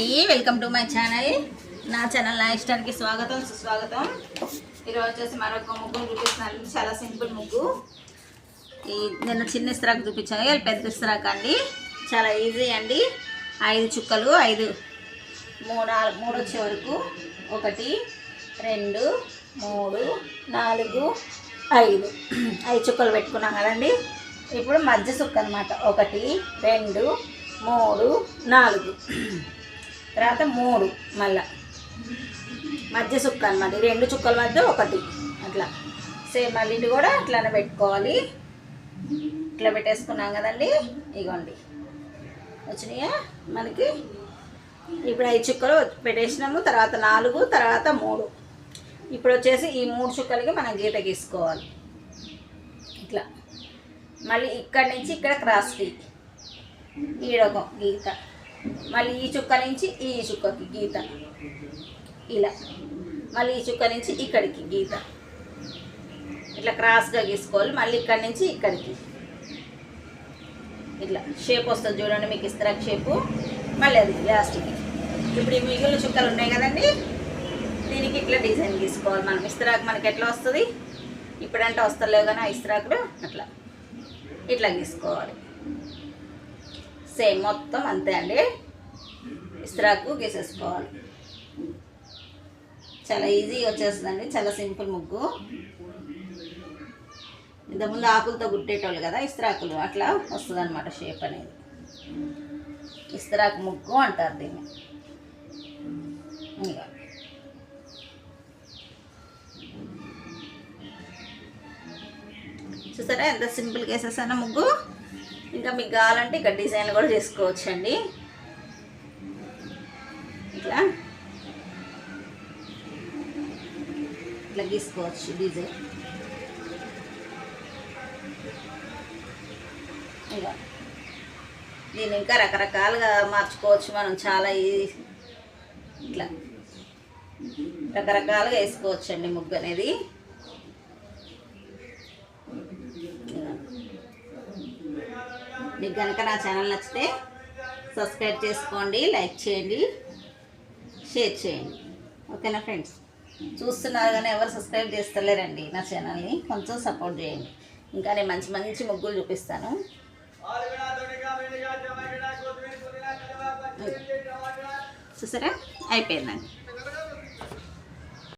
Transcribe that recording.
అండి, welcome to my channel. నా channel నా ఇష్టానికి స్వాగతం సుస్వాగతం. ఈరోజు వచ్చేసి మరొక ముగ్గును చూపిస్తున్నాను. చాలా సింపుల్ ముగ్గు. నేను చిన్న ఇస్త్రాక్ చూపించాను, ఇది పెద్ద ఇస్త్రాక్ అండి. చాలా ఈజీ అండి. 5 చుక్కలు 5 3 వచ్చే వరకు 1 2 3 4 5 చుక్కలు పెట్టుకున్నాం కదండి. ఇప్పుడు మధ్య చుక్క అనమాట. 1 2 3 4 తర్వాత 3 మళ్ళా మధ్య చుక్క అనమాట. 2 చుక్కల మధ్య 1 అట్లా సేమ్ మళ్ళీ ఇది కూడా అట్లానే పెట్టుకోవాలి. ఇట్లా పెట్టేసుకున్నాం కదండి. ఇగోండి వచ్చినాయా మనకి. ఇప్పుడు 5 చుక్కలు పెట్టేసినాము. తర్వాత 4 తర్వాత 3. ఇప్పుడు వచ్చేసి ఈ 3 చుక్కలకి మనం గీత గీసుకోవాలి. ఇట్లా మళ్ళీ ఇక్కడి నుంచి ఇక్కడ క్రాస్కి ఈడొక గీత, మళ్ళీ ఈ చుక్క నుంచి ఈ చుక్కకి గీత, ఇలా మళ్ళీ ఈ చుక్క నుంచి ఇక్కడికి గీత, ఇట్లా క్రాస్గా గీసుకోవాలి. మళ్ళీ ఇక్కడి నుంచి ఇక్కడికి ఇట్లా షేప్ వస్తుంది చూడండి మీకు, ఇస్త్రాక్ షేపు. మళ్ళీ అది లాస్ట్కి. ఇప్పుడు ఈ మిగిలిన చుక్కలు ఉన్నాయి కదండి, దీనికి ఇట్లా డిజైన్ గీసుకోవాలి మనం. ఇస్త్రాక్ మనకి ఎట్లా వస్తుంది ఇప్పుడంటే వస్తలేవు కానీ ఆ ఇస్త్రాకులు అట్లా ఇట్లా గీసుకోవాలి. సేమ్ మొత్తం అంతే అండి. ఇస్త్రాకు గీసేసుకోవాలి. చాలా ఈజీగా వచ్చేస్తుందండి. చాలా సింపుల్ ముగ్గు. ఇంతకుముందు ఆకులతో గుట్టేటోళ్ళు కదా ఇస్త్రాకులు, అట్లా వస్తుంది అనమాట షేప్ అనేది. ఇస్త్రాకు ముగ్గు అంటారు దీన్ని. ఇంకా చూసారా ఎంత సింపుల్గా వేసేసాను ముగ్గు. ఇంకా మీకు కావాలంటే ఇక్కడ డిజైన్లు కూడా చేసుకోవచ్చండి. ఇట్లా ఇట్లా గీసుకోవచ్చు డిజైన్. ఇలా దీన్ని ఇంకా రకరకాలుగా మార్చుకోవచ్చు మనం. చాలా ఇట్లా రకరకాలుగా వేసుకోవచ్చండి ముగ్గు అనేది. మీకు కనుక నా ఛానల్ నచ్చితే సబ్స్క్రైబ్ చేసుకోండి, లైక్ చేయండి, షేర్ చేయండి. ఓకేనా ఫ్రెండ్స్? చూస్తున్నారు కానీ ఎవరు సబ్స్క్రైబ్ చేస్తలేరండి నా ఛానల్ని. కొంచెం సపోర్ట్ చేయండి. ఇంకా నేను మంచి మంచి ముగ్గులు చూపిస్తాను. చూసారా అయిపోయిందండి.